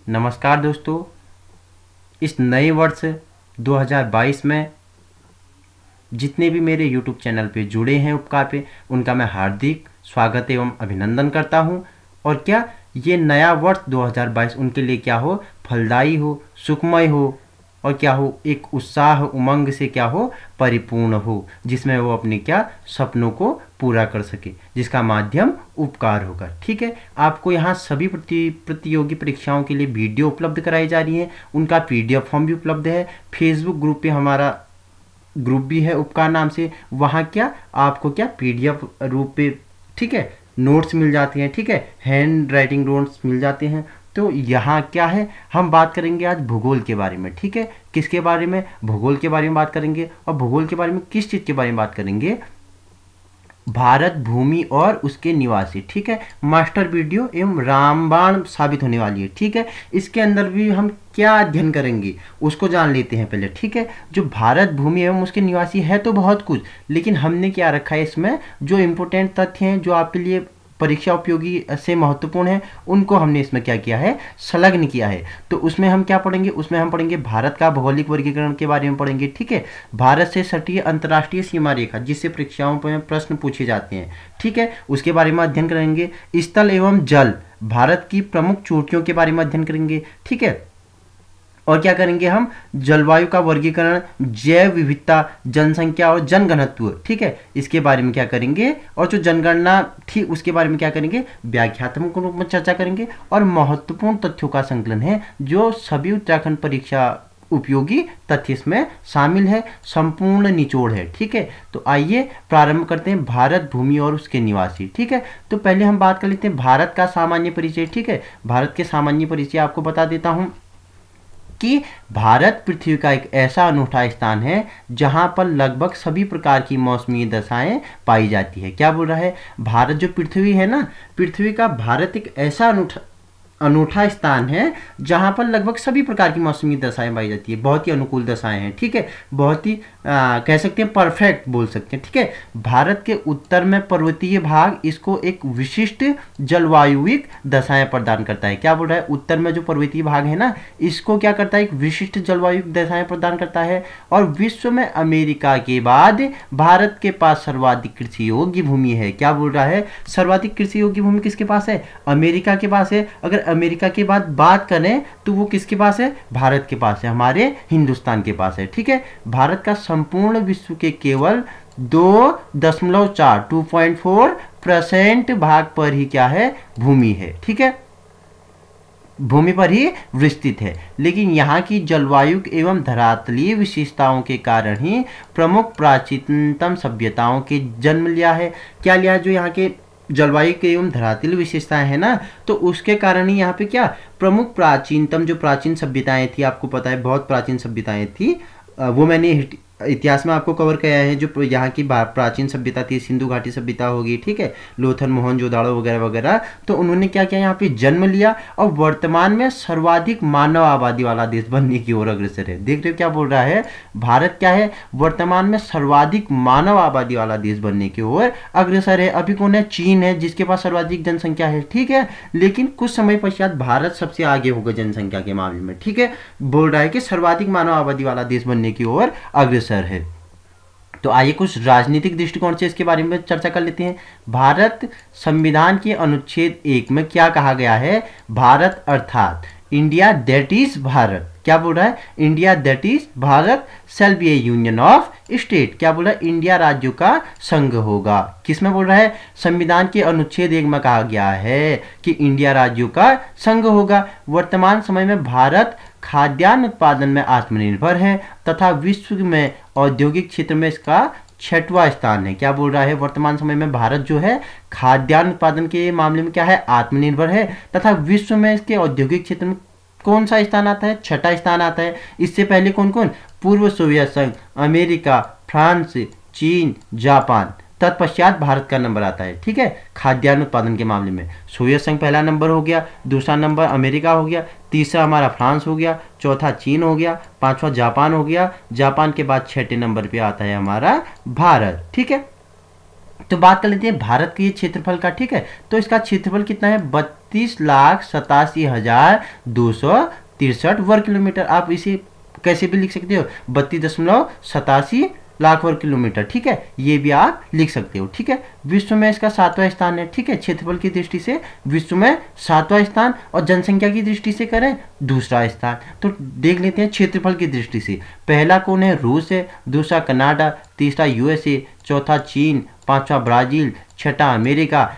नमस्कार दोस्तों, इस नए वर्ष 2022 में जितने भी मेरे YouTube चैनल पे जुड़े हैं उपकार पे, उनका मैं हार्दिक स्वागत एवं अभिनंदन करता हूं। और क्या ये नया वर्ष 2022 उनके लिए क्या हो, फलदायी हो, सुखमय हो और क्या हो, एक उत्साह उमंग से क्या हो, परिपूर्ण हो, जिसमें वो अपने क्या सपनों को पूरा कर सके, जिसका माध्यम उपकार होगा। ठीक है, आपको यहाँ सभी प्रतियोगी परीक्षाओं के लिए वीडियो उपलब्ध कराई जा रही हैं, उनका PDF फॉर्म भी उपलब्ध है। फेसबुक ग्रुप पे हमारा ग्रुप भी है उपकार नाम से, वहाँ क्या आपको क्या PDF रूप पे, ठीक है, नोट्स मिल जाते हैं, ठीक है, हैंड राइटिंग नोट्स मिल जाते हैं। तो यहाँ क्या है, हम बात करेंगे आज भूगोल के बारे में। ठीक है, किसके बारे में, भूगोल के बारे में बात करेंगे। और भूगोल के बारे में किस चीज़ के बारे में बात करेंगे, भारत भूमि और उसके निवासी। ठीक है, मास्टर वीडियो एवं रामबाण साबित होने वाली है। ठीक है, इसके अंदर भी हम क्या अध्ययन करेंगे उसको जान लेते हैं पहले। ठीक है, जो भारत भूमि एवं उसके निवासी है तो बहुत कुछ, लेकिन हमने क्या रखा है इसमें, जो इम्पोर्टेंट तथ्य हैं जो आपके लिए परीक्षा उपयोगी से महत्वपूर्ण है, उनको हमने इसमें क्या किया है, संलग्न किया है। तो उसमें हम क्या पढ़ेंगे, उसमें हम पढ़ेंगे भारत का भौगोलिक वर्गीकरण के बारे में पढ़ेंगे। ठीक है, भारत से सटी अंतर्राष्ट्रीय सीमा रेखा, जिससे परीक्षाओं में प्रश्न पूछे जाते हैं, ठीक है, उसके बारे में अध्ययन करेंगे। स्थल एवं जल, भारत की प्रमुख चोटियों के बारे में अध्ययन करेंगे। ठीक है, और क्या करेंगे हम, जलवायु का वर्गीकरण, जैव विविधता, जनसंख्या और जनघनत्व, ठीक है, इसके बारे में क्या करेंगे। और जो जनगणना थी उसके बारे में क्या करेंगे, व्याख्यात्मक रूप में चर्चा करेंगे। और महत्वपूर्ण तथ्यों का संकलन है, जो सभी उत्तराखंड परीक्षा उपयोगी तथ्य इसमें शामिल है, संपूर्ण निचोड़ है। ठीक है, तो आइए प्रारंभ करते हैं, भारत भूमि और उसके निवासी। ठीक है, तो पहले हम बात कर लेते हैं भारत का सामान्य परिचय। ठीक है, भारत के सामान्य परिचय आपको बता देता हूं कि भारत पृथ्वी का एक ऐसा अनूठा स्थान है जहां पर लगभग सभी प्रकार की मौसमी दशाएं पाई जाती है। क्या बोल रहा है, भारत जो पृथ्वी है ना, पृथ्वी का भारत एक ऐसा अनूठा स्थान है जहां पर लगभग सभी प्रकार की मौसमी दशाएं पाई जाती है। बहुत ही अनुकूल दशाएं हैं। ठीक है, बहुत ही कह सकते हैं परफेक्ट बोल सकते हैं। ठीक है, भारत के उत्तर में पर्वतीय भाग इसको एक विशिष्ट जलवायुविक दशाएं प्रदान करता है। क्या बोल रहा है, उत्तर में जो पर्वतीय भाग है ना, इसको क्या करता है, एक विशिष्ट जलवायुविक दशाएं प्रदान करता है। और विश्व में अमेरिका के बाद भारत के पास सर्वाधिक कृषि योग्य भूमि है। क्या बोल रहा है, सर्वाधिक कृषि योग्य भूमि किसके पास है, अमेरिका के पास है। अगर अमेरिका के बाद बात करें तो वो किसके पास है, भारत के पास है, हमारे हिंदुस्तान के पास है। ठीक है, भारत का संपूर्ण विश्व के केवल 2.4 भाग पर ही क्या है, भूमि है। ठीक है, भूमि पर ही विस्तृत है, लेकिन यहाँ की जलवायु एवं धरातलीय विशेषताओं के कारण ही प्रमुख प्राचीनतम सभ्यताओं के जन्म लिया है। क्या लिया, जो यहाँ के जलवायु के एवं धरातलीय विशेषताएं है ना, तो उसके कारण ही यहाँ पे क्या प्रमुख प्राचीनतम जो प्राचीन सभ्यताएं थी, आपको पता है बहुत प्राचीन सभ्यताएं थी, वो मैंने इतिहास में आपको कवर किया है। जो यहाँ की प्राचीन सभ्यता थी, सिंधु घाटी सभ्यता होगी, ठीक है, लोथल, मोहनजोदाड़ो वगैरह वगैरह, तो उन्होंने क्या किया, यहाँ पे जन्म लिया और वर्तमान में सर्वाधिक मानव आबादी वाला देश बनने की ओर अग्रसर है। देख रहे हो क्या बोल रहा है, भारत क्या है, वर्तमान में सर्वाधिक मानव आबादी वाला देश बनने की ओर अग्रसर है। अभी कौन है, चीन है जिसके पास सर्वाधिक जनसंख्या है। ठीक है, लेकिन कुछ समय पश्चात भारत सबसे आगे होगा जनसंख्या के मामले में। ठीक है, बोल रहा है कि सर्वाधिक मानव आबादी वाला देश बनने की ओर अग्रसर है। तो आइए कुछ राजनीतिक दृष्टिकोण से इसके बारे में चर्चा कर लेते हैं। भारत संविधान के अनुच्छेद 1 में क्या कहा गया है, भारत अर्थात इंडिया दैट इज भारत। क्या बोल रहा है, India that is Bharat shall be A union of state. क्या बोल रहा है, इंडिया राज्यों का संघ होगा। किसमें बोल रहा है, संविधान के अनुच्छेद 1 में कहा गया है कि इंडिया राज्यों का संघ होगा। वर्तमान समय में भारत खाद्यान्न उत्पादन में आत्मनिर्भर है तथा विश्व में औद्योगिक क्षेत्र में इसका 6वां स्थान है। क्या बोल रहा है, वर्तमान समय में भारत जो है खाद्यान्न उत्पादन के मामले में क्या है, आत्मनिर्भर है तथा विश्व में इसके औद्योगिक क्षेत्र में कौन सा स्थान आता है, 6वां स्थान आता है। इससे पहले कौन कौन, पूर्व सोवियत संघ, अमेरिका, फ्रांस, चीन, जापान, तत्पश्चात भारत का नंबर आता है। ठीक है, खाद्यान्न उत्पादन के मामले में सोवियत संघ पहला नंबर हो गया, दूसरा नंबर अमेरिका हो गया, तीसरा हमारा फ्रांस हो गया, चौथा चीन हो गया, पांचवा जापान हो गया, जापान के बाद 6ठे नंबर पे आता है हमारा भारत। ठीक है, तो बात कर लेते हैं भारत के क्षेत्रफल का, ठीक है। तो इसका क्षेत्रफल कितना है, 32,87,263 वर्ग किलोमीटर। आप इसे कैसे भी लिख सकते हो, 32.87 लाख वर्ग किलोमीटर, ठीक है, ये भी आप लिख सकते हो, ठीक है। विश्व में इसका 7वां स्थान है, ठीक है, क्षेत्रफल की दृष्टि से विश्व में 7वां स्थान, और जनसंख्या की दृष्टि से करें दूसरा स्थान। तो देख लेते हैं क्षेत्रफल की दृष्टि से, पहला कौन है, रूस है, दूसरा कनाडा, तीसरा यूएसए, चौथा चीन, पांचवा ब्राजील, छठा अमेरिका,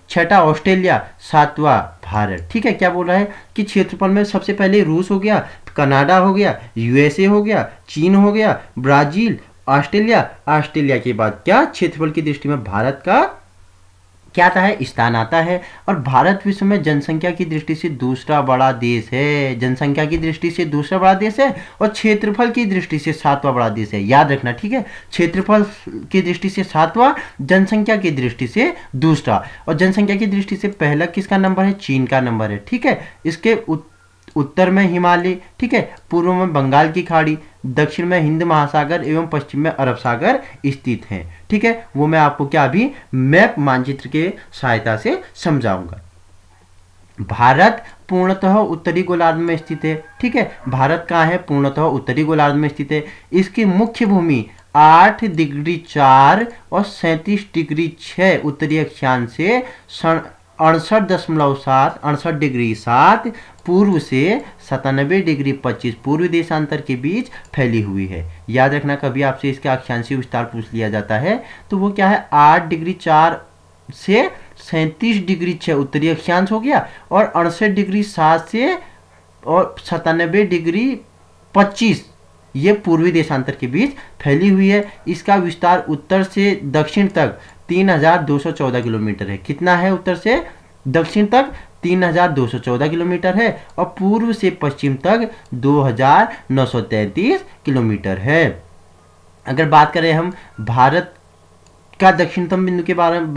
छठा ऑस्ट्रेलिया, सातवां भारत, ठीक है। क्या बोल रहा है कि क्षेत्रफल में सबसे पहले रूस हो गया, कनाडा हो गया, यूएसए हो गया, चीन हो गया, ब्राजील, ऑस्ट्रेलिया के बाद क्या क्षेत्रफल की दृष्टि में भारत का क्या आता है, स्थान आता है। और भारत विश्व में जनसंख्या की दृष्टि से दूसरा बड़ा देश है, जनसंख्या की दृष्टि से दूसरा बड़ा देश है, और क्षेत्रफल की दृष्टि से 7वां बड़ा देश है, याद रखना, ठीक है। क्षेत्रफल की दृष्टि से 7वां, जनसंख्या की दृष्टि से दूसरा, और जनसंख्या की दृष्टि से पहला किसका नंबर है, चीन का नंबर है, ठीक है। इसके उत्तर में हिमालय, ठीक है, पूर्व में बंगाल की खाड़ी, दक्षिण में हिंद महासागर एवं पश्चिम में अरब सागर स्थित हैं, ठीक है। वो मैं आपको क्या अभी मैप मानचित्र के सहायता से समझाऊंगा। भारत पूर्णतः उत्तरी गोलार्ध में स्थित है, ठीक है। भारत कहाँ है, पूर्णतः उत्तरी गोलार्ध में स्थित है। इसकी मुख्य भूमि 8 डिग्री 4 और 37 डिग्री 6 उत्तरी अक्षांश से 68 डिग्री 7 पूर्व से 97 डिग्री 25 पूर्वी देशांतर के बीच फैली हुई है। याद रखना, कभी आपसे इसका अक्षांशीय विस्तार पूछ लिया जाता है तो वो क्या है, 8 डिग्री 4 से 37 डिग्री 6 उत्तरी अक्षांश हो गया, और 68 डिग्री 7 से और 97 डिग्री 25 ये पूर्वी देशांतर के बीच फैली हुई है। इसका विस्तार उत्तर से दक्षिण तक 3214 किलोमीटर है। कितना है, उत्तर से दक्षिण तक 3214 किलोमीटर है, और पूर्व से पश्चिम तक 2933 किलोमीटर है। अगर बात करें हम भारत का दक्षिणतम बिंदु के बारे में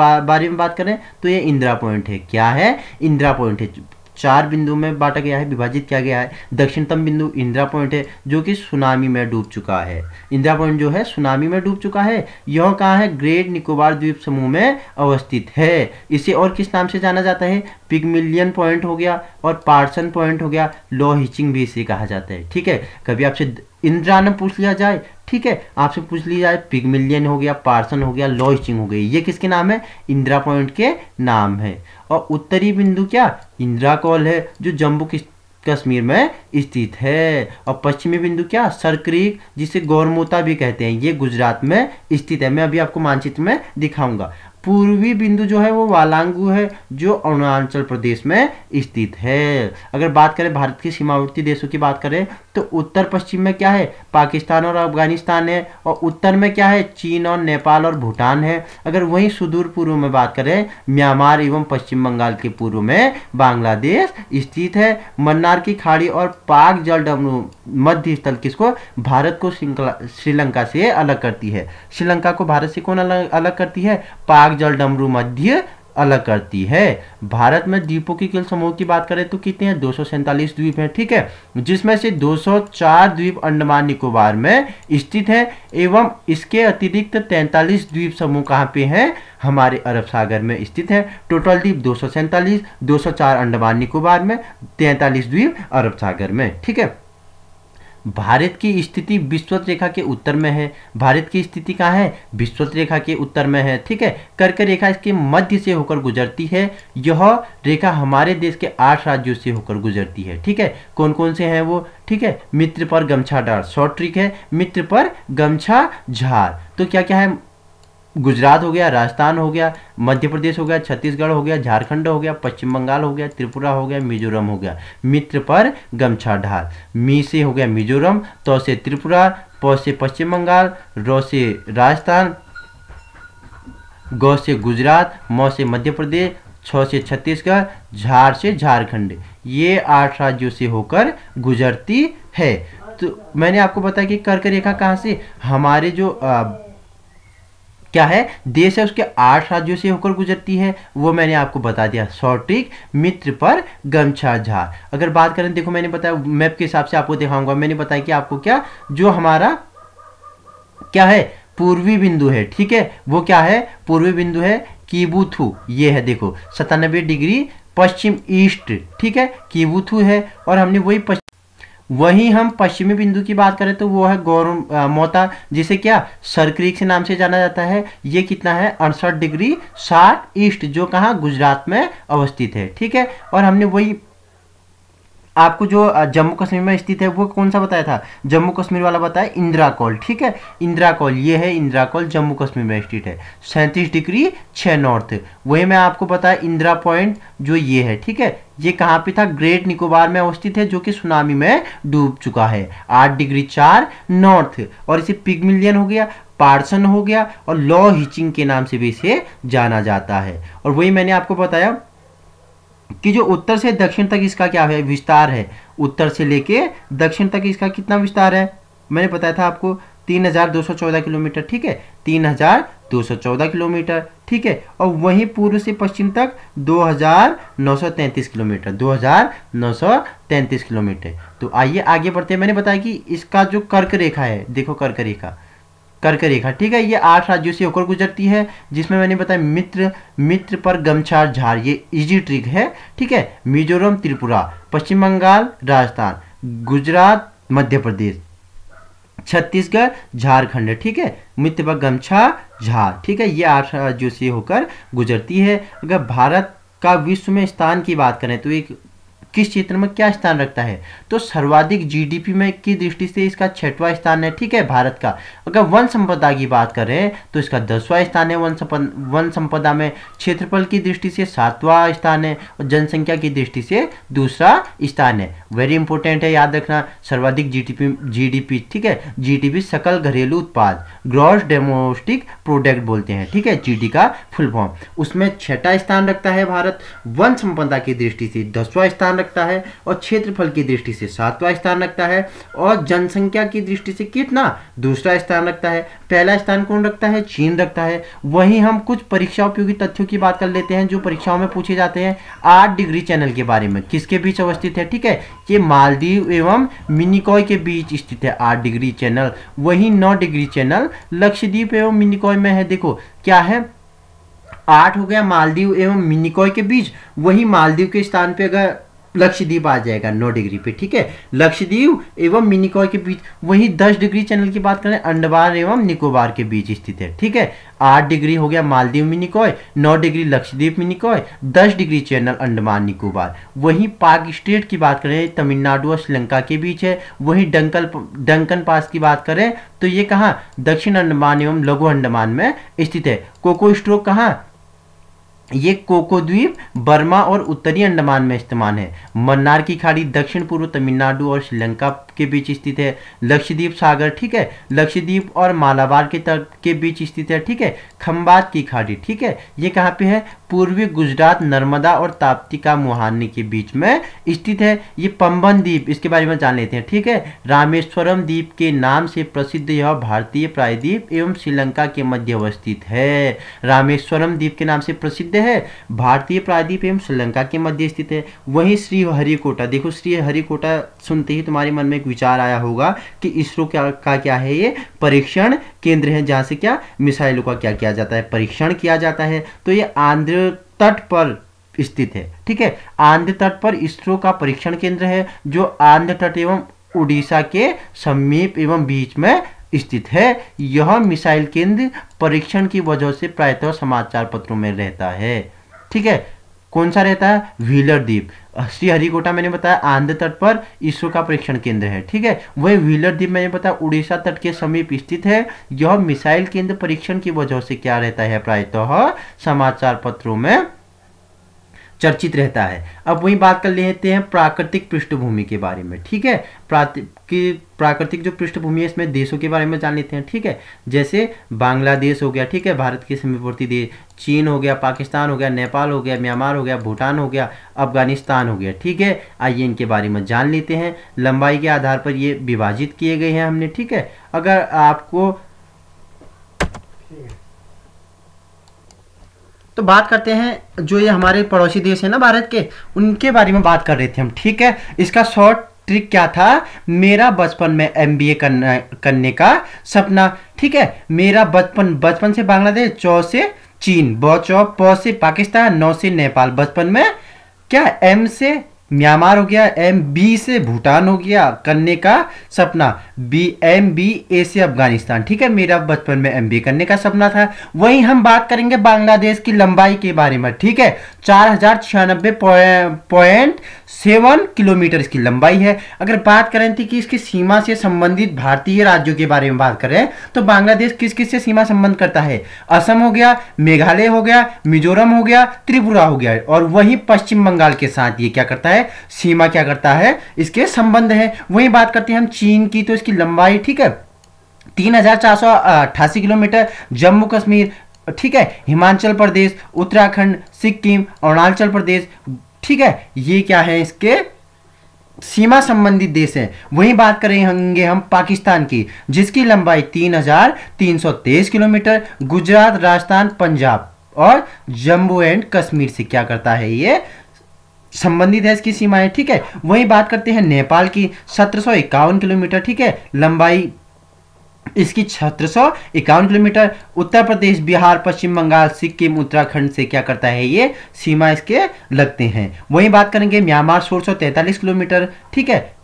बात करें तो ये इंदिरा पॉइंट है। क्या है, इंदिरा पॉइंट है। 4 बिंदु में बांटा गया है, विभाजित किया गया है। दक्षिणतम बिंदु इंदिरा पॉइंट है जो कि सुनामी में डूब चुका है। इंदिरा पॉइंट जो है सुनामी में डूब चुका है। यह कहाँ है, ग्रेट निकोबार द्वीप समूह में अवस्थित है। इसे और किस नाम से जाना जाता है, पिगमिलियन पॉइंट हो गया और पार्सन पॉइंट हो गया, लो हिचिंग भी इसे कहा जाता है, ठीक है। कभी आपसे इंदिरा नाम पूछ लिया जाए, ठीक है, आपसे पूछ लिया जाए पिगमिलियन हो गया, पार्सन हो गया, लो हिचिंग हो गई, ये किसके नाम है, इंदिरा पॉइंट के नाम है। और उत्तरी बिंदु क्या, इंदिरा कॉल है जो जम्मू कश्मीर में स्थित है। और पश्चिमी बिंदु क्या, सर क्रीक जिसे गौरमोता भी कहते हैं, ये गुजरात में स्थित है। मैं अभी आपको मानचित्र में दिखाऊंगा। पूर्वी बिंदु जो है वो वालांगू है जो अरुणाचल प्रदेश में स्थित है। अगर बात करें भारत के सीमावर्ती देशों की बात करें तो उत्तर पश्चिम में क्या है, पाकिस्तान और अफगानिस्तान है, और उत्तर में क्या है, चीन और नेपाल और भूटान है। अगर वहीं सुदूर पूर्व में बात करें, म्यांमार एवं पश्चिम बंगाल के पूर्व में बांग्लादेश स्थित है। मन्नार की खाड़ी और पाक जलडमरू मध्य स्थल किसको, भारत को श्रीलंका से अलग करती है। श्रीलंका को भारत से कौन अलग करती है, पाक जलडमरू मध्य अलग करती है। भारत में द्वीपों की कुल समूह की बात करें तो कितने हैं, 247 द्वीप हैं, ठीक है, जिसमें से 204 द्वीप अंडमान निकोबार में स्थित है, एवं इसके अतिरिक्त 43 द्वीप समूह कहाँ पे हैं, हमारे अरब सागर में स्थित है। टोटल द्वीप 247, 204 अंडमान निकोबार में, 43 द्वीप अरब सागर में, ठीक है। भारत की स्थिति विषुवत रेखा के उत्तर में है। भारत की स्थिति कहाँ है, विषुवत रेखा के उत्तर में है, ठीक है। कर्क रेखा इसके मध्य से होकर गुजरती है। यह रेखा हमारे देश के 8 राज्यों से होकर गुजरती है, ठीक है। कौन कौन से हैं वो, ठीक है, मित्र पर गमछा डार, शॉर्ट ट्रिक है, मित्र पर गमछा झार। तो क्या क्या है, गुजरात हो गया, राजस्थान हो गया, मध्य प्रदेश हो गया, छत्तीसगढ़ हो गया, झारखंड हो गया, पश्चिम बंगाल हो गया, त्रिपुरा हो गया, मिजोरम हो गया। मित्र पर गमछा ढाल, मी से हो गया मिजोरम, तो से त्रिपुरा, प से पश्चिम बंगाल, रो से राजस्थान, गौ से गुजरात, म से मध्य प्रदेश, छ से छत्तीसगढ़, झार से झारखंड। ये 8 राज्यों से होकर गुजरती है। तो मैंने आपको बताया कि कर्क रेखा कहाँ से, हमारे जो क्या है देश है उसके 8 राज्यों से होकर गुजरती है, वो मैंने आपको बता दिया। शॉर्ट ट्रिक, मित्र पर गमछा झार। अगर बात करें, देखो मैंने बताया मैप के हिसाब से आपको दिखाऊंगा। मैंने बताया कि आपको क्या, जो हमारा क्या है पूर्वी बिंदु है, ठीक है, वो क्या है, पूर्वी बिंदु है कीबुथु, ये है देखो 97 डिग्री पश्चिम ईस्ट, ठीक है, कीबुथु है। और हमने वहीं हम पश्चिमी बिंदु की बात करें तो वो है मोता, जिसे क्या सरक्रीक से नाम से जाना जाता है। ये कितना है, 68 डिग्री 60 ईस्ट, जो कहाँ, गुजरात में अवस्थित है, ठीक है। और हमने वही आपको जो जम्मू कश्मीर में स्थित है वो कौन सा बताया था, जम्मू कश्मीर वाला बताया, इंदिरा कौल, ठीक है, इंदिरा कौल, ये है इंदिरा कौल, जम्मू कश्मीर में स्थित है, 37 डिग्री 6 नॉर्थ। वही मैं आपको बताया इंदिरा पॉइंट जो ये है, ठीक है, ये कहाँ पे था, ग्रेट निकोबार में अवस्थित है, जो कि सुनामी में डूब चुका है, 8 डिग्री 4 नॉर्थ। और इसे पिग्मिलियन हो गया, पार्सन हो गया, और लॉ हिचिंग के नाम से भी इसे जाना जाता है। और वही मैंने आपको बताया कि जो उत्तर से दक्षिण तक इसका क्या है, विस्तार है, उत्तर से लेके दक्षिण तक इसका कितना विस्तार है, मैंने बताया था आपको 3214 किलोमीटर, ठीक है, 3214 किलोमीटर, ठीक है। और वहीं पूर्व से पश्चिम तक 2933 किलोमीटर, 2933 किलोमीटर। तो आइए आगे बढ़ते हैं। मैंने बताया कि इसका जो कर्क रेखा है, देखो कर्क रेखा, ठीक है, ये 8 राज्यों से होकर गुजरती है, जिसमें मैंने बताया मित्र पर गमछार झार, ये इजी ट्रिक है, ठीक है, मिजोरम, त्रिपुरा, पश्चिम बंगाल, राजस्थान, गुजरात, मध्य प्रदेश, छत्तीसगढ़, झारखंड, ठीक है, मित्र पर गमछा झार, ठीक है, ये 8 राज्यों से होकर गुजरती है। अगर भारत का विश्व में स्थान की बात करें तो एक किस क्षेत्र में क्या स्थान रखता है, तो सर्वाधिक जीडीपी में की दृष्टि से इसका 6वां स्थान है, ठीक है, भारत का। अगर वन संपदा की बात करें तो इसका 10वां स्थान है, वन संपदा में। क्षेत्रफल की दृष्टि से 7वां स्थान है, और जनसंख्या की दृष्टि से दूसरा स्थान है। वेरी इंपॉर्टेंट है, याद रखना, सर्वाधिक जीडीपी, ठीक है, जीडीपी सकल घरेलू उत्पाद, ग्रॉस डोमेस्टिक प्रोडक्ट बोलते हैं, ठीक है, जीडी का फुल फॉर्म, उसमें 6वां स्थान रखता है भारत। वन संपदा की दृष्टि से 10वां स्थान रखता है, और क्षेत्रफल की दृष्टि से 7वां स्थान रखता है, और जनसंख्या की दृष्टि से कितना, दूसरा स्थान रखता है। पहला स्थान कौन रखता है, चीन रखता है। वहीं हम कुछ परीक्षा उपयोगी तथ्यों की बात कर लेते हैं जो परीक्षाओं में पूछे जाते हैं। 8 डिग्री चैनल के बारे में, किसके बीच अवस्थित है, ठीक है, ये मालदीव एवं मिनिकॉय के बीच स्थित है 8 डिग्री चैनल। वहीं 9 डिग्री चैनल लक्षद्वीप एवं मिनिकॉय में है। देखो क्या है, 8 हो गया मालदीव एवं मिनिकॉय के बीच, वही मालदीव के स्थान पे अगर लक्षद्वीप आ जाएगा 9 डिग्री पे, ठीक है, लक्षद्वीप एवं मिनिकॉय के बीच। वही 10 डिग्री चैनल की बात करें, अंडमान एवं निकोबार के बीच स्थित है, ठीक है। 8 डिग्री हो गया Maldives Minicoy, 9 degree Lakshadweep Minicoy, 10 degree channel Andaman Nicobar. वहीं पाक स्टेट की बात करें, तमिलनाडु और श्रीलंका के बीच है। वहीं डंकन पास की बात करें तो ये कहाँ, दक्षिण अंडमान एवं लघु अंडमान में स्थित है। कोको स्ट्रोक कहाँ, ये कोको द्वीप बर्मा और उत्तरी अंडमान में इस्तेमाल है। मन्नार की खाड़ी दक्षिण पूर्व तमिलनाडु और श्रीलंका के बीच स्थित है। लक्षद्वीप सागर, ठीक है, लक्षद्वीप और मालाबार के तट के बीच स्थित है, ठीक है। खंबात की खाड़ी, ठीक है, ये कहाँ पे है, पूर्वी गुजरात, नर्मदा और ताप्ती का मुहाने के बीच में स्थित है। ये पंबन द्वीप, इसके बारे में जान लेते हैं, ठीक है। रामेश्वरम द्वीप के नाम से प्रसिद्ध यह भारतीय प्रायद्वीप एवं श्रीलंका के मध्य अवस्थित है। रामेश्वरम द्वीप के नाम से प्रसिद्ध है, भारतीय प्रायद्वीप एवं श्रीलंका के मध्य स्थित है। वहीं श्रीहरिकोटा, देखो श्रीहरिकोटा सुनते ही तुम्हारे मन में एक विचार आया होगा कि इसरो का क्या है, ये परीक्षण केंद्र है, जहां से क्या मिसाइलों का क्या किया जाता है, परीक्षण किया जाता है। तो ये आंध्र तट पर स्थित है, ठीक है, आंध्र तट पर इसरो का परीक्षण केंद्र है, जो आंध्र तट एवं उड़ीसा के समीप एवं बीच में स्थित है। यह मिसाइल केंद्र परीक्षण की वजह से प्रायतः समाचार पत्रों में रहता है, ठीक है। कौन सा रहता है, व्हीलर द्वीप। श्रीहरिकोटा मैंने बताया आंध्र तट पर इसरो का परीक्षण केंद्र है, ठीक है। वही व्हीलर द्वीप मैंने बताया उड़ीसा तट के समीप स्थित है। यह मिसाइल केंद्र परीक्षण की वजह से क्या रहता है, प्रायतः समाचार पत्रों में चर्चित रहता है। अब वही बात कर लेते हैं प्राकृतिक पृष्ठभूमि के बारे में, ठीक है। प्राकृतिक जो पृष्ठभूमि है इसमें देशों के बारे में जान लेते हैं, ठीक है। जैसे बांग्लादेश हो गया, ठीक है, भारत के समीपवर्ती देश, चीन हो गया, पाकिस्तान हो गया, नेपाल हो गया, म्यांमार हो गया, भूटान हो गया, अफगानिस्तान हो गया, ठीक है। आइए इनके बारे में जान लेते हैं। लंबाई के आधार पर ये विभाजित किए गए हैं हमने, ठीक है। अगर आपको तो बात करते हैं जो ये हमारे पड़ोसी देश है ना भारत के, उनके बारे में बात कर रहे थे हम, ठीक है। इसका शॉर्ट ट्रिक क्या था, मेरा बचपन में एमबीए करने का सपना। ठीक है, मेरा बचपन से बांग्लादेश, चौ से चीन, प से पाकिस्तान, नौ से नेपाल, बचपन में क्या एम से म्यांमार हो गया, एम बी से भूटान हो गया, करने का सपना, बी एम बी ए से अफगानिस्तान। ठीक है, मेरा बचपन में एम बी करने का सपना था। वहीं हम बात करेंगे बांग्लादेश की लंबाई के बारे में। ठीक है, 4096.7 किलोमीटर इसकी लंबाई है। अगर बात करें थी कि इसकी सीमा से संबंधित भारतीय राज्यों के बारे में बात करें तो बांग्लादेश किस किस से सीमा संबंध करता है, असम हो गया, मेघालय हो गया, मिजोरम हो गया, त्रिपुरा हो गया, और वहीं पश्चिम बंगाल के साथ ये क्या करता है, सीमा क्या करता है, इसके संबंध है। वहीं बात करते हैं हम चीन की, तो इसकी लंबाई ठीक है 3488 किलोमीटर। जम्मू कश्मीर, ठीक है, हिमाचल प्रदेश, उत्तराखंड, सिक्किम, अरुणाचल प्रदेश, ठीक है, ये क्या है, इसके सीमा संबंधित देश हैं। वहीं बात करेंगे हम पाकिस्तान की, जिसकी लंबाई 3323 किलोमीटर। गुजरात, राजस्थान, पंजाब और जम्मू एंड कश्मीर से क्या करता है, ये संबंधित है, इसकी सीमाएं। ठीक है, वहीं बात करते हैं नेपाल की, 1751 किलोमीटर। ठीक है, लंबाई इसकी 1751 किलोमीटर। उत्तर प्रदेश, बिहार, पश्चिम बंगाल, सिक्किम, उत्तराखंड से क्या करता है, ये सीमा इसके लगते हैं। वहीं बात करेंगे म्यांमार, 1643 किलोमीटर। ठीक है,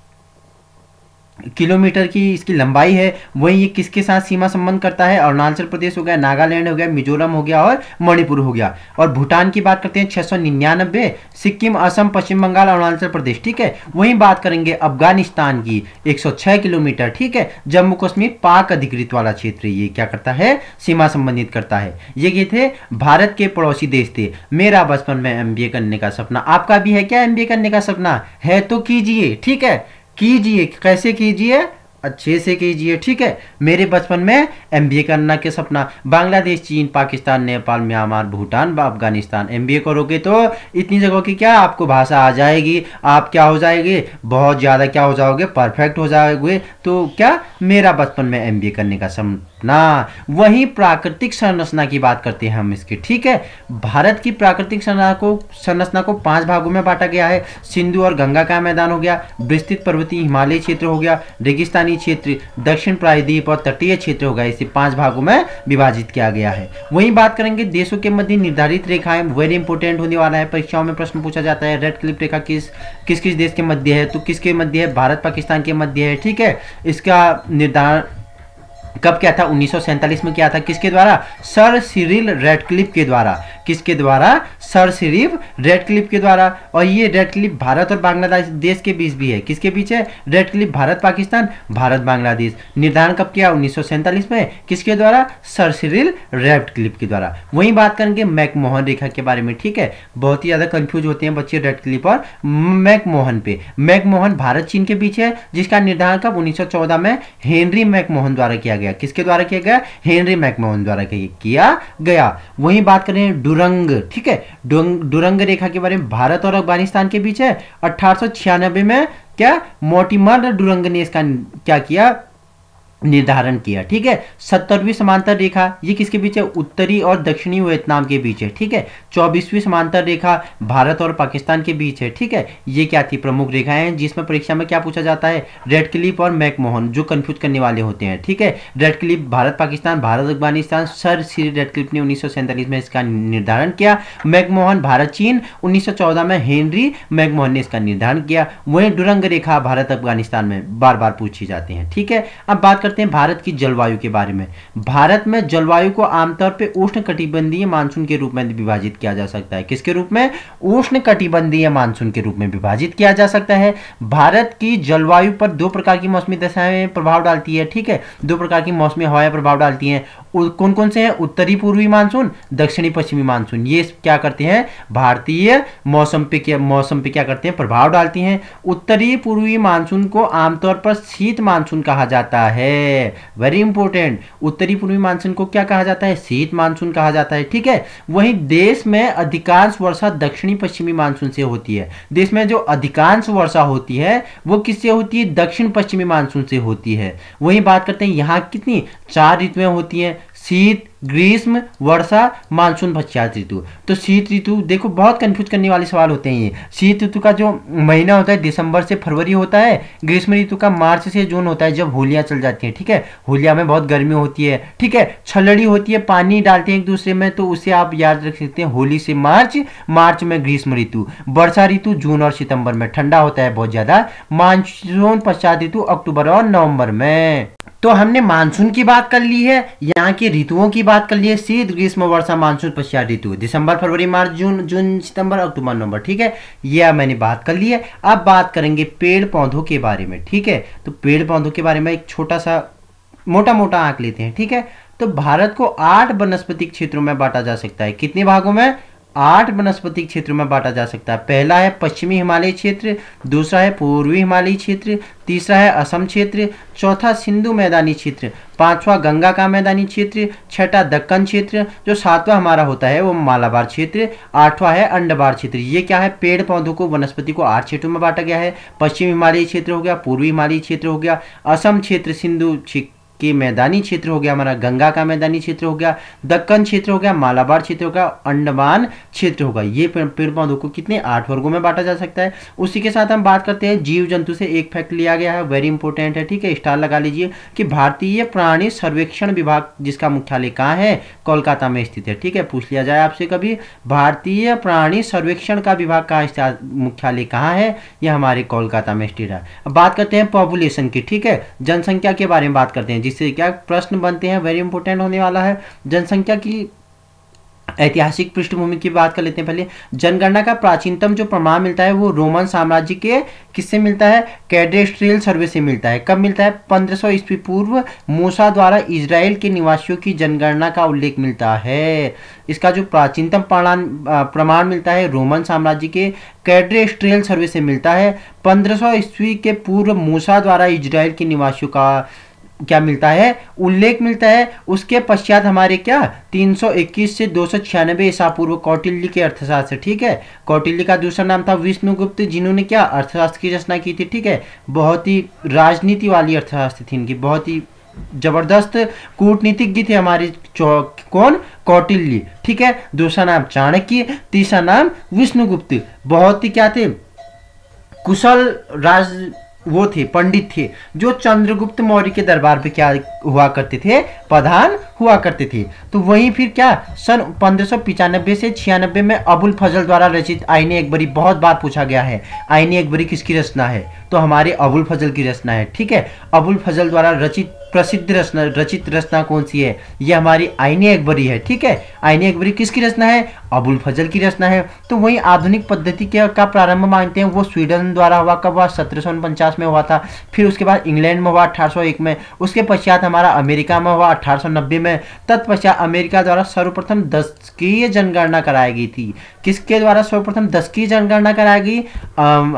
किलोमीटर की इसकी लंबाई है। वहीं ये किसके साथ सीमा संबंध करता है, अरुणाचल प्रदेश हो गया, नागालैंड हो गया, मिजोरम हो गया और मणिपुर हो गया। और भूटान की बात करते हैं 699, सिक्किम, असम, पश्चिम बंगाल, अरुणाचल प्रदेश। ठीक है, वहीं बात करेंगे अफगानिस्तान की, 106 किलोमीटर। ठीक है, जम्मू कश्मीर पाक अधिकृत वाला क्षेत्र ये क्या करता है, सीमा संबंधित करता है। ये थे भारत के पड़ोसी देश थे। मेरा बचपन में एमबीए करने का सपना, आपका भी है क्या एमबीए करने का सपना? है तो कीजिए। ठीक है, कीजिए, कैसे कीजिए, अच्छे से कीजिए। ठीक है, मेरे बचपन में एमबीए करना के सपना, बांग्लादेश, चीन, पाकिस्तान, नेपाल, म्यांमार, भूटान, अफगानिस्तान। एमबीए करोगे तो इतनी जगहों की क्या आपको भाषा आ जाएगी, आप क्या हो जाएंगे, बहुत ज़्यादा क्या हो जाओगे, परफेक्ट हो जाओगे। तो क्या, मेरा बचपन में एमबीए करने का सपना। वहीं प्राकृतिक संरचना की बात करते हैं हम इसकी। ठीक है, भारत की प्राकृतिक संरचना को 5 भागों में बांटा गया है। सिंधु और गंगा का मैदान हो गया, विस्तृत पर्वतीय हिमालयी क्षेत्र हो गया, रेगिस्तानी क्षेत्र, दक्षिण प्रायद्वीप और तटीय क्षेत्र हो गया। इसे 5 भागों में विभाजित किया गया है। वहीं बात करेंगे देशों के मध्य निर्धारित रेखाएं, वेरी इंपोर्टेंट होने वाला है, परीक्षाओं में प्रश्न पूछा जाता है। रेड क्लिप रेखा किस किस देश के मध्य है, तो किसके मध्य है, भारत पाकिस्तान के मध्य है। ठीक है, इसका निर्धारण कब क्या था, 1947 में क्या था, किसके द्वारा, सर सिरिल रेडक्लिफ के द्वारा। किसके द्वारा, सर सिरिल रेडक्लिफ के द्वारा। और ये रेडक्लिफ भारत और बांग्लादेश देश के बीच भी है। किसके बीच है, रेडक्लिफ भारत पाकिस्तान, भारत बांग्लादेश। निर्धारण कब किया, 1947 में, किसके द्वारा, सर सिरिल रेडक्लिफ के द्वारा। वहीं बात करेंगे मैकमोहन रेखा के बारे में। ठीक है, बहुत ही ज्यादा कंफ्यूज होते हैं बच्चे रेडक्लिफ और मैकमोहन पे। मैकमोहन भारत चीन के बीच है, जिसका निर्धारण कब, 1914 में हेनरी मैकमोहन द्वारा किया गया। किसके द्वारा किया गया, हेनरी मैकमोहन द्वारा किया गया। वहीं बात करें डुरंग, ठीक है, डुरंग रेखा के बारे में, भारत और अफगानिस्तान के बीच है। 1896 में क्या, मोर्टिमर डुरंग ने इसका क्या किया, निर्धारण किया। ठीक है, 70वीं समांतर रेखा ये किसके बीच है, उत्तरी और दक्षिणी वियतनाम के बीच है। ठीक है, 24वीं समांतर रेखा भारत और पाकिस्तान के बीच है। ठीक है, ये क्या थी, प्रमुख रेखाएं हैं जिसमें परीक्षा में क्या पूछा जाता है, रेडक्लिफ और मैकमोहन, जो कंफ्यूज करने वाले होते हैं। ठीक है, Radcliffe Bharat Pakistan, Bharat Afghanistan, sir Cyril Radcliffe ने 1947 में इसका निर्धारण किया। मैकमोहन भारत चीन, 1914 में हेनरी मैकमोहन ने इसका निर्धारण किया। वहीं डुरंग रेखा भारत अफगानिस्तान में बार बार पूछी जाती है। ठीक है, अब बात हैं भारत की जलवायु के बारे में। भारत में जलवायु को आमतौर पे उष्णकटिबंधीय मानसून के रूप में विभाजित किया जा सकता है। किसके रूप में, उष्णकटिबंधीय मानसून के रूप में विभाजित किया जा सकता है। भारत की जलवायु पर 2 प्रकार की मौसमी दशाएं प्रभाव डालती है। ठीक है, 2 प्रकार की मौसमी हवाएं प्रभाव डालती हैं। कौन कौन से हैं, उत्तरी पूर्वी मानसून, दक्षिणी पश्चिमी मानसून। ये क्या करते हैं, भारतीय मौसम पे क्या करते हैं, प्रभाव डालती हैं। उत्तरी पूर्वी मानसून को आमतौर पर शीत मानसून कहा जाता है। वेरी इंपोर्टेंट, उत्तरी पूर्वी मानसून को क्या कहा जाता है, शीत मानसून कहा जाता है। ठीक है, वहीं देश में अधिकांश वर्षा दक्षिणी पश्चिमी मानसून से होती है। देश में जो अधिकांश वर्षा होती है वो किससे होती है, दक्षिण पश्चिमी मानसून से होती है। वहीं बात करते हैं यहाँ कितनी 4 ऋतुएं होती हैं, शीत, ग्रीष्म, वर्षा, मानसून, पश्चात ऋतु। तो शीत ऋतु देखो बहुत कंफ्यूज करने वाले सवाल होते हैं ये। शीत ऋतु का जो महीना होता है दिसंबर से फरवरी होता है। ग्रीष्म ऋतु का मार्च से जून होता है, जब होलियां चल जाती हैं, ठीक है। होलिया में बहुत गर्मी होती है, ठीक है। छलड़ी होती है, पानी डालते हैं एक दूसरे में, तो उसे आप याद रख सकते हैं होली से मार्च, मार्च में ग्रीष्म ऋतु। वर्षा ऋतु जून और सितंबर में, ठंडा होता है बहुत ज्यादा। मानसून पश्चात ऋतु अक्टूबर और नवंबर में। तो हमने मानसून की बात कर ली है, यहाँ की ऋतुओं की बात कर ली है, शीत, ग्रीष्म, वर्षा, मानसून, पश्चात ऋतु, दिसंबर, फरवरी, मार्च, जून, जून, सितंबर, अक्टूबर, नवंबर, ठीक है। यह मैंने बात कर ली है। अब बात करेंगे पेड़ पौधों के बारे में, ठीक है। तो पेड़ पौधों के बारे में एक छोटा सा मोटा मोटा आंक लेते हैं, ठीक है। तो भारत को 8 वनस्पतिक क्षेत्रों में बांटा जा सकता है। कितने भागों में? 8 वनस्पतिक क्षेत्रों में बांटा जा सकता है। पहला है पश्चिमी हिमालय क्षेत्र, दूसरा है पूर्वी हिमालय क्षेत्र, तीसरा है असम क्षेत्र, चौथा सिंधु मैदानी क्षेत्र, पांचवा गंगा का मैदानी क्षेत्र, छठा दक्कन क्षेत्र, जो सातवां हमारा होता है वो मालाबार क्षेत्र, आठवां है अंडमान क्षेत्र। ये क्या है? पेड़ पौधों को, वनस्पति को 8 क्षेत्रों में बांटा गया है। पश्चिमी हिमालय क्षेत्र हो गया, पूर्वी हिमालय क्षेत्र हो गया, असम क्षेत्र, सिंधु के मैदानी क्षेत्र हो गया, हमारा गंगा का मैदानी क्षेत्र हो गया, दक्कन क्षेत्र हो गया, मालाबार क्षेत्र हो गया, अंडमान क्षेत्र होगा। ये पेड़ पौधों को कितने 8 वर्गों में बांटा जा सकता है। उसी के साथ हम बात करते हैं जीव जंतु से। एक फैक्ट लिया गया है, वेरी इंपॉर्टेंट है, ठीक है, स्टार लगा लीजिए, कि भारतीय प्राणी सर्वेक्षण विभाग जिसका मुख्यालय कहाँ है? कोलकाता में स्थित है, ठीक है। पूछ लिया जाए आपसे कभी भारतीय प्राणी सर्वेक्षण का विभाग का मुख्यालय कहाँ है? यह हमारे कोलकाता में स्थित है। अब बात करते हैं पॉपुलेशन की, ठीक है, जनसंख्या के बारे में बात करते हैं, जिससे क्या प्रश्न बनते हैं, वेरी इंपॉर्टेंट होने वाला है। जनसंख्या की ऐतिहासिक पृष्ठभूमि की बात कर लेते हैं पहले। जनगणना का प्राचीनतम जो प्रमाण मिलता है वो रोमन साम्राज्य के किससे मिलता है? कैडेस्ट्रियल सर्वे से मिलता है। कब मिलता है? 1500 ईस्वी पूर्व मूसा द्वारा इजराइल के निवासियों की जनगणना का उल्लेख मिलता है। इसका जो प्राचीनतम प्रमाण मिलता है रोमन साम्राज्य के कैडेस्ट्रियल सर्वे से मिलता है। 1500 ईस्वी के पूर्व मूसा द्वारा इजराइल के निवासियों का क्या मिलता है? उल्लेख मिलता है। उसके पश्चात हमारे क्या 321 से 296 ईसा पूर्व कौटिल्य के अर्थशास्त्र, ठीक है। कौटिल्य का दूसरा नाम था विष्णुगुप्त, जिन्होंने क्या अर्थशास्त्र की रचना की थी, ठीक है। बहुत ही राजनीति वाली अर्थशास्त्र थी इनकी, बहुत ही जबरदस्त कूटनीतिज्ञ थे हमारे कौन? कौटिल्य, ठीक है। दूसरा नाम चाणक्य, तीसरा नाम विष्णुगुप्त। बहुत ही क्या थे? कुशल वो थे, पंडित थे, जो चंद्रगुप्त मौर्य के दरबार पे क्या हुआ करते थे? प्रधान हुआ करते थे। तो वहीं फिर क्या सन 1595 से 96 में अबुल फजल द्वारा रचित आईने अकबरी, बहुत बार पूछा गया है, आईने अकबरी किसकी रचना है? तो हमारे अबुल फजल की रचना है, ठीक है। अबुल फजल द्वारा रचित प्रसिद्ध रचना कौन सी है? ये हमारी आईने अकबरी है, ठीक है। आईने अकबरी किसकी रचना है? अबुल फजल की रचना है। तो वही आधुनिक पद्धति का प्रारंभ मानते हैं वो स्वीडन द्वारा हुआ। कब हुआ? 1749 में हुआ था। फिर उसके बाद इंग्लैंड में हुआ 1801 में। उसके पश्चात हमारा अमेरिका में हुआ 1890 में। तत्पश्चात अमेरिका द्वारा सर्वप्रथम दशकीय जनगणना कराई गई थी। किसके द्वारा सर्वप्रथम दशकीय जनगणना कराई गई?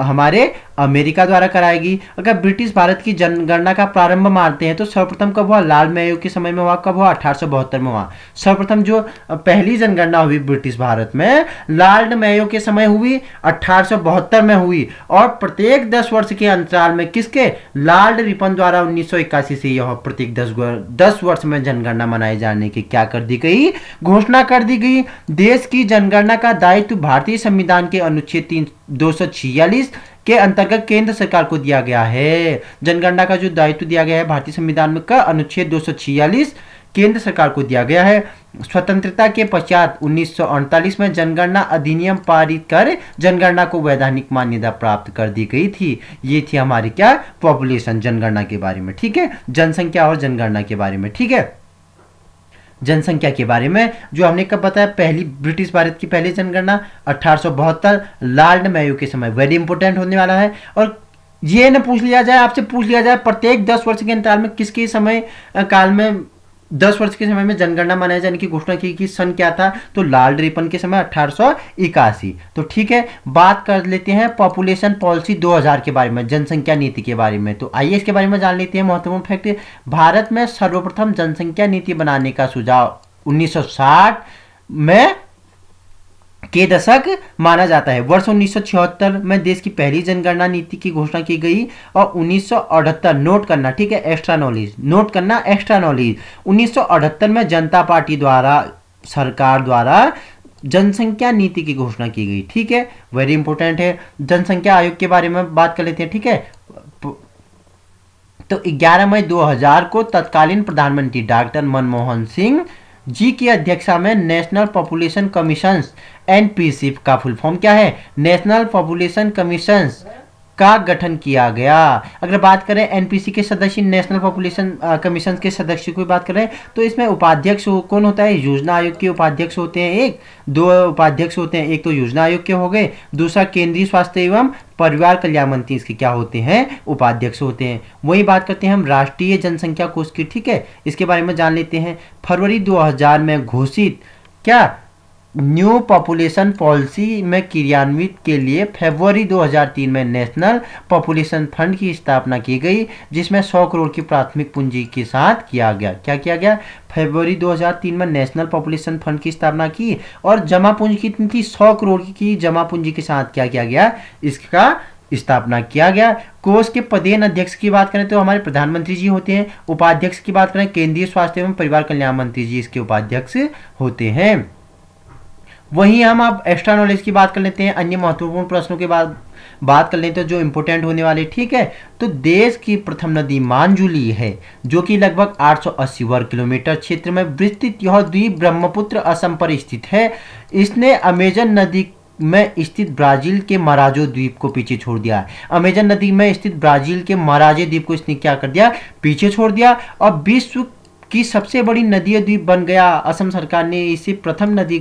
हमारे अमेरिका द्वारा कराएगी। अगर ब्रिटिश भारत की जनगणना का प्रारंभ मानते हैं तो सर्वप्रथम कब हुआ? लाल मेयो के समय में हुआ। कब हुआ? 1872 में हुआ। सर्वप्रथम जो पहली जनगणना हुई ब्रिटिश भारत में लॉर्ड मेयो के समय हुई, 1872 में हुई। और प्रत्येक 10 वर्ष के अंतराल में किसके? लॉर्ड रिपन द्वारा 1981 से यह प्रत्येक 10 वर्ष में जनगणना मनाए जाने की क्या कर दी गई? घोषणा कर दी गई। देश की जनगणना का दायित्व भारतीय संविधान के अनुच्छेद 246 के अंतर्गत केंद्र सरकार को दिया गया है। जनगणना का जो दायित्व दिया गया है भारतीय संविधान में का अनुच्छेद 246 केंद्र सरकार को दिया गया है। स्वतंत्रता के पश्चात 1948 में जनगणना अधिनियम पारित कर जनगणना को वैधानिक मान्यता प्राप्त कर दी गई थी। ये थी हमारी क्या? पॉपुलेशन, जनगणना के बारे में, ठीक है। जनसंख्या और जनगणना के बारे में, ठीक है। जनसंख्या के बारे में जो हमने कब बताया, पहली ब्रिटिश भारत की पहली जनगणना 1872 लॉर्ड मेयो के समय, वेरी इंपॉर्टेंट होने वाला है। और ये न पूछ लिया जाए, आपसे पूछ लिया जाए प्रत्येक 10 वर्ष के अंतराल में किसके समय काल में 10 वर्ष के समय में जनगणना मनाए जाने की घोषणा की कि सन क्या था? तो लॉर्ड रिपन के समय 1881। तो ठीक है, बात कर लेते हैं पॉपुलेशन पॉलिसी 2000 के बारे में, जनसंख्या नीति के बारे में। तो आइए इसके बारे में जान लेते हैं महत्वपूर्ण फैक्ट। भारत में सर्वप्रथम जनसंख्या नीति बनाने का सुझाव 1960 में के दशक माना जाता है। वर्ष 1976 में देश की पहली जनगणना नीति की घोषणा की गई और 1978 नोट करना, ठीक है, एक्स्ट्रा नॉलेज नोट करना, एक्स्ट्रा नॉलेज 1978 में जनता पार्टी द्वारा, सरकार द्वारा जनसंख्या नीति की घोषणा की गई, ठीक है, वेरी इंपॉर्टेंट है। जनसंख्या आयोग के बारे में बात कर लेते हैं, ठीक है। तो 11 मई 2000 को तत्कालीन प्रधानमंत्री डॉक्टर मनमोहन सिंह जी की अध्यक्षता में नेशनल पॉपुलेशन कमीशंस, एनपीसी का फुल फॉर्म क्या है, नेशनल पॉपुलेशन कमीशंस का गठन किया गया। अगर बात करें एनपीसी के सदस्य, नेशनल पॉपुलेशन कमीशन के सदस्य की बात करें तो इसमें उपाध्यक्ष कौन होता है, योजना आयोग के उपाध्यक्ष होते हैं, एक दो उपाध्यक्ष होते हैं, एक तो योजना आयोग के हो गए, दूसरा केंद्रीय स्वास्थ्य एवं परिवार कल्याण मंत्री इसके क्या होते हैं, उपाध्यक्ष होते हैं। वही बात करते हैं हम राष्ट्रीय जनसंख्या कोष की, ठीक है, इसके बारे में जान लेते हैं। फरवरी 2000 में घोषित क्या न्यू पॉपुलेशन पॉलिसी में क्रियान्वित के लिए फरवरी 2003 में नेशनल पॉपुलेशन फंड की स्थापना की गई, जिसमें 100 करोड़ की प्राथमिक पूंजी के साथ किया गया। क्या किया गया, फरवरी 2003 में नेशनल पॉपुलेशन फंड की स्थापना की और जमा पूंजी कितनी थी, 100 करोड़ की जमा पूंजी के साथ क्या किया गया, इसका स्थापना किया गया। कोष के पदेन अध्यक्ष की बात करें तो हमारे प्रधानमंत्री जी होते हैं, उपाध्यक्ष की बात करें केंद्रीय स्वास्थ्य एवं परिवार कल्याण मंत्री जी इसके उपाध्यक्ष होते हैं। वहीं हम अब एक्स्ट्रा नॉलेज की बात कर लेते हैं, अन्य महत्वपूर्ण प्रश्नों के बाद बात कर लेते हैं जो इंपोर्टेंट होने वाले, ठीक है। तो देश की प्रथम नदी मानजुली है, जो कि लगभग 880 वर्ग किलोमीटर क्षेत्र में विस्तृत यह द्वीप ब्रह्मपुत्र असम पर स्थित है। इसने अमेजन नदी में स्थित ब्राजील के मराजो द्वीप को पीछे छोड़ दिया है। अमेजन नदी में स्थित ब्राजील के मराजे द्वीप को इसने क्या कर दिया, पीछे छोड़ दिया और विश्व की सबसे बड़ी नदी द्वीप बन गया। असम सरकार ने इसे प्रथम नदी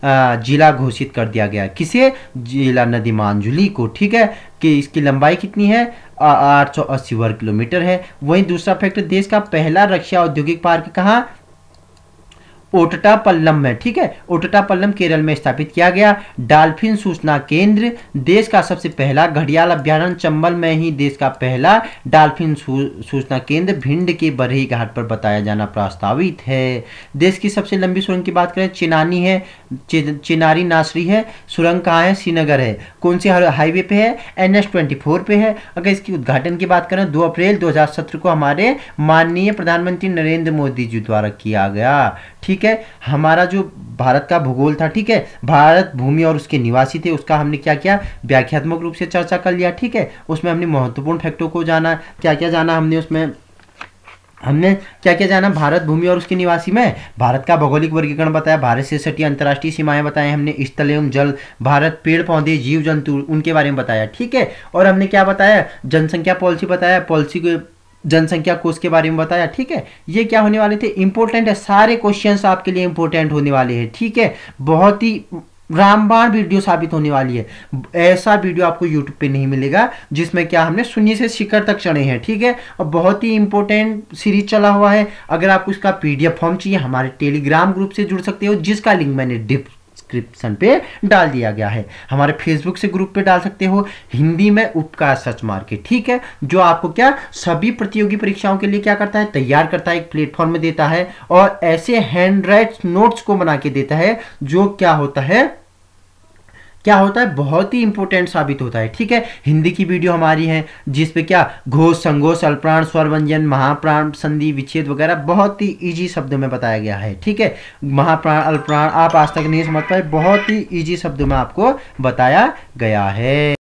जिला घोषित कर दिया गया, किसे, जिला नदी मानजुली को, ठीक है, कि इसकी लंबाई कितनी है, 880 वर्ग किलोमीटर है। वहीं दूसरा फैक्ट, देश का पहला रक्षा औद्योगिक पार्क कहाँ, ओटटापल्लम में, ठीक है, ओटटापल्लम केरल में स्थापित किया गया। डाल्फिन सूचना केंद्र, देश का सबसे पहला घड़ियाल अभ्यारण्य चंबल में ही देश का पहला डाल्फिन सूचना केंद्र भिंड के बरही घाट पर बताया जाना प्रस्तावित है। देश की सबसे लंबी सुरंग की बात करें, चिनानी है, चिनारी नासरी है, सुरंग कहाँ है, श्रीनगर है, कौन से हाईवे पे है, NH-24 पे है। अगर इसकी उद्घाटन की बात करें 2 अप्रैल 2017 को हमारे माननीय प्रधानमंत्री नरेंद्र मोदी जी द्वारा किया गया, ठीक है। हमारा जो भारत का भूगोल था, ठीक है, भारत भूमि और उसके निवासी थे, उसका हमने क्या किया, व्याख्यात्मक रूप से चर्चा कर लिया, ठीक है। उसमें हमने महत्वपूर्ण फैक्टों को जाना, क्या क्या जाना हमने, उसमें हमने क्या क्या जाना, भारत भूमि और उसके निवासी में भारत का भौगोलिक वर्गीकरण बताया, भारत से सटी अंतर्राष्ट्रीय सीमाएं बताएं हमने, स्थल एवं जल, भारत, पेड़ पौधे, जीव जंतु, उनके बारे में बताया, ठीक है। और हमने क्या बताया, जनसंख्या पॉलिसी बताया, पॉलिसी को जनसंख्या कोष के बारे में बताया, ठीक है। ये क्या होने वाले थे, इंपॉर्टेंट है, सारे क्वेश्चंस आपके लिए इंपॉर्टेंट होने वाले हैं, ठीक है। बहुत ही रामबाण वीडियो साबित होने वाली है। ऐसा वीडियो आपको यूट्यूब पे नहीं मिलेगा जिसमें क्या हमने शून्य से शिखर तक चढ़े हैं, ठीक है। और बहुत ही इंपॉर्टेंट सीरीज चला हुआ है। अगर आपको इसका PDF फॉर्म चाहिए, हमारे टेलीग्राम ग्रुप से जुड़ सकते हो, जिसका लिंक मैंने डिस्क्रिप्शन पे डाल दिया गया है। हमारे फेसबुक से ग्रुप पे डाल सकते हो, हिंदी में उपकार सर्च मार के, ठीक है, जो आपको क्या सभी प्रतियोगी परीक्षाओं के लिए क्या करता है, तैयार करता है, एक प्लेटफॉर्म में देता है और ऐसे हैंड राइट नोट्स को बना के देता है जो क्या होता है बहुत ही इंपॉर्टेंट साबित होता है, ठीक है। हिंदी की वीडियो हमारी है जिसपे क्या घोष, संघोष, अल्पप्राण, स्वर व्यंजन, महाप्राण, संधि, विच्छेद वगैरह बहुत ही इजी शब्दों में बताया गया है, ठीक है। महाप्राण, अल्पप्राण आप आज तक नहीं समझ पाए, बहुत ही इजी शब्दों में आपको बताया गया है।